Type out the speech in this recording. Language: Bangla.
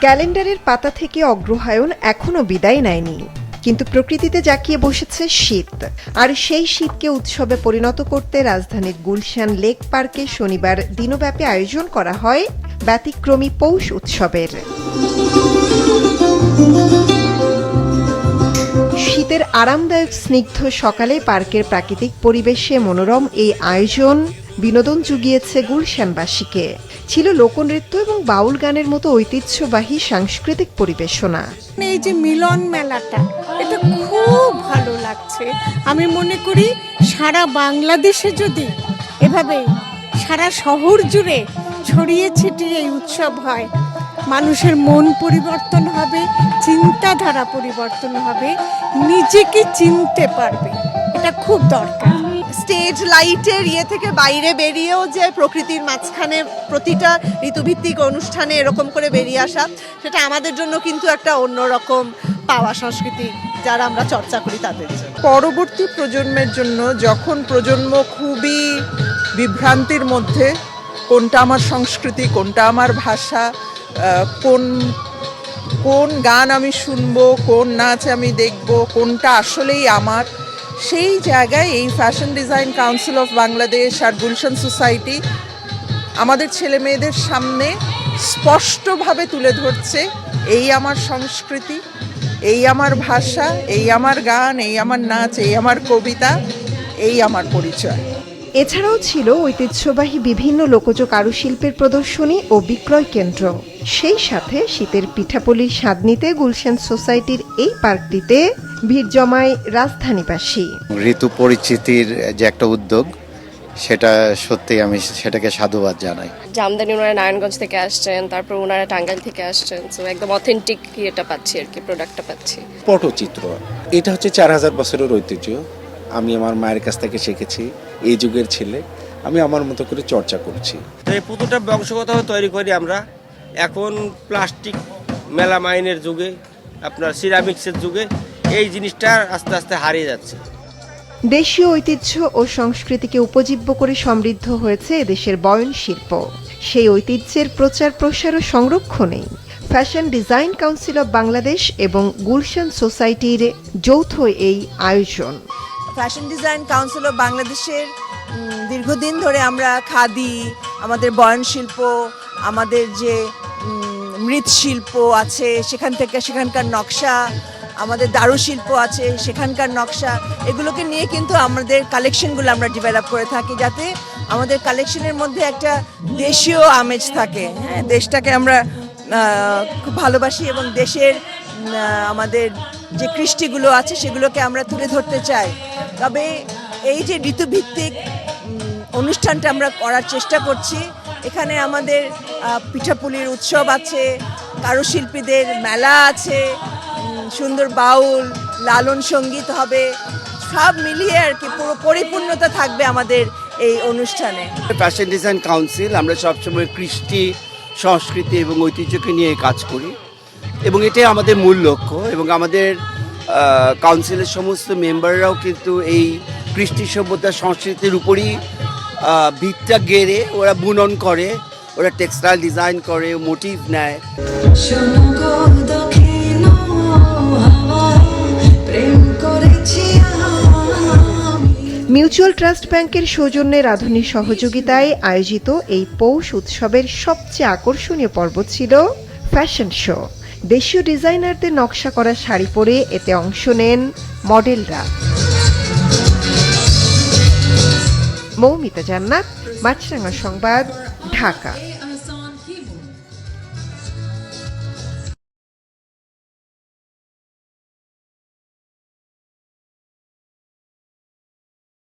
ক্যালেন্ডারের পাতা থেকে অগ্রহায়ণ এখনো বিদায় নেয়নি, কিন্তু প্রকৃতিতে জাঁকিয়ে বসেছে শীত। আর সেই শীতকে উৎসবে পরিণত করতে রাজধানীর গুলশান লেক পার্কে শনিবার দিনব্যাপী আয়োজন করা হয় ব্যতিক্রমী পৌষ উৎসবের। শীতের আরামদায়ক স্নিগ্ধ সকালে পার্কের প্রাকৃতিক পরিবেশে মনোরম এই আয়োজন বিনোদন জুগিয়েছে গুলশানবাসীকে। ছিল লোকনৃত্য এবং বাউল গানের মতো ঐতিহ্যবাহী সাংস্কৃতিক পরিবেশনা। এই যে মিলন মেলাটা, এটা খুব ভালো লাগছে। আমি মনে করি সারা বাংলাদেশে যদি এভাবে সারা শহর জুড়ে ছড়িয়ে ছিটিয়ে এই উৎসব হয়, মানুষের মন পরিবর্তন হবে, চিন্তাধারা পরিবর্তন হবে, নিজেকে চিনতে পারবে। এটা খুব দরকার। স্টেজ লাইটের থেকে বাইরে বেরিয়েও যে প্রকৃতির মাঝখানে প্রতিটা ঋতুভিত্তিক অনুষ্ঠানে এরকম করে বেরিয়ে আসা, সেটা আমাদের জন্য কিন্তু একটা অন্যরকম পাওয়া সংস্কৃতি, যারা আমরা চর্চা করি তাদের জন্য। পরবর্তী প্রজন্মের জন্য, যখন প্রজন্ম খুবই বিভ্রান্তির মধ্যে, কোনটা আমার সংস্কৃতি, কোনটা আমার ভাষা, কোন গান আমি শুনবো, কোন নাচ আমি দেখব, কোনটা আসলেই আমার, সেই জায়গায় এই fashion design council of Bangladesh আর গুলশান সোসাইটি আমাদের ছেলে মেয়েদের সামনে স্পষ্টভাবে তুলে ধরছে এই আমার সংস্কৃতি, এই আমার ভাষা, এই আমার গান, এই আমার নাচ, এই আমার কবিতা, এই আমার পরিচয়। এছাড়াও ছিল ঐতিহ্যবাহী বিভিন্ন লোকজ কারুশিল্পের প্রদর্শনী ও বিক্রয় কেন্দ্র। সেই সাথে শীতের পিঠাপুলির স্বাদ নিতে গুলশান সোসাইটির এই পার্কটিতে ভিড় জমায় রাজধানীবাসী। ঋতু পরিচিতির যে একটা উদ্যোগ, সেটা সত্যি আমি সেটাকে সাধুবাদ জানাই। জামদানি ওনারা নারায়ণগঞ্জ থেকে আসছেন, তারপর ওনারা টাঙ্গাইল থেকে আসছেন, তো একদম অথেন্টিক ইয়েটা পাচ্ছি আর কি, প্রোডাক্টটা পাচ্ছি। পটচিত্র, এটা হচ্ছে 4000 বছরের ঐতিহ্য। আমি আমার মায়ের কাছ থেকে শিখেছি, এই যুগের ছেলে, আমি আমার মতো করে চর্চা করছি। এই পুতুলটা বংশগতভাবে তৈরি করি আমরা। এখন প্লাস্টিক মেলামাইনের যুগে, আপনার সিরামিক্সের যুগে এই জিনিসটা আস্তে আস্তে হারিয়ে যাচ্ছে। দেশীয় ঐতিহ্য ও সংস্কৃতিকে উপজীব্য করে সমৃদ্ধ হয়েছে এদেশের বয়ন শিল্প। সেই ঐতিহ্যের প্রচার প্রসার ও সংরক্ষণেই fashion design council of Bangladesh এবং গুলশান সোসাইটির যৌথ এই আয়োজন। ফ্যাশন ডিজাইন কাউন্সিল অফ বাংলাদেশের দীর্ঘদিন ধরে আমরা খাদি, আমাদের বয়ন শিল্প, আমাদের যে মৃৎশিল্প আছে সেখানকার নকশা, আমাদের দারুশিল্প আছে সেখানকার নকশা, এগুলোকে নিয়ে কিন্তু আমাদের কালেকশনগুলো আমরা ডেভেলপ করে থাকি, যাতে আমাদের কালেকশনের মধ্যে একটা দেশীয় আমেজ থাকে। হ্যাঁ, দেশটাকে আমরা খুব ভালোবাসি এবং দেশের আমাদের যে কৃষ্টিগুলো আছে সেগুলোকে আমরা তুলে ধরতে চাই। তবে এই যে ঋতুভিত্তিক অনুষ্ঠানটা আমরা করার চেষ্টা করছি, এখানে আমাদের পিঠাপুলির উৎসব আছে, কারুশিল্পীদের মেলা আছে, সুন্দর বাউল, লালন সঙ্গীত হবে, সব মিলিয়ে আর কি পুরো পরিপূর্ণতা থাকবে আমাদের এই অনুষ্ঠানে। ফ্যাশন ডিজাইন কাউন্সিল আমরা সবসময় কৃষ্টি, সংস্কৃতি এবং ঐতিহ্যকে নিয়ে কাজ করি এবং এটাই আমাদের মূল লক্ষ্য। এবং আমাদের কাউন্সিলের সমস্ত মেম্বাররাও কিন্তু এই কৃষ্টি সভ্যতা সংস্কৃতির উপরই ভিতটা গেড়ে ওরা বুনন করে, ওরা টেক্সটাইল ডিজাইন করে, মোটিভ নেয়। মিউচুয়াল ট্রাস্ট ব্যাংকের সৌজন্যে রাঁধুনির সহযোগিতায় আয়োজিত এই পৌষ উৎসবের সবচেয়ে আকর্ষণীয় পর্ব ছিল ফ্যাশন শো। দেশীয় ডিজাইনারদের নকশা করা শাড়ি পরে এতে অংশ নেন মডেলরা। মৌমিতা জান্নাত, মাছরাঙা সংবাদ, ঢাকা।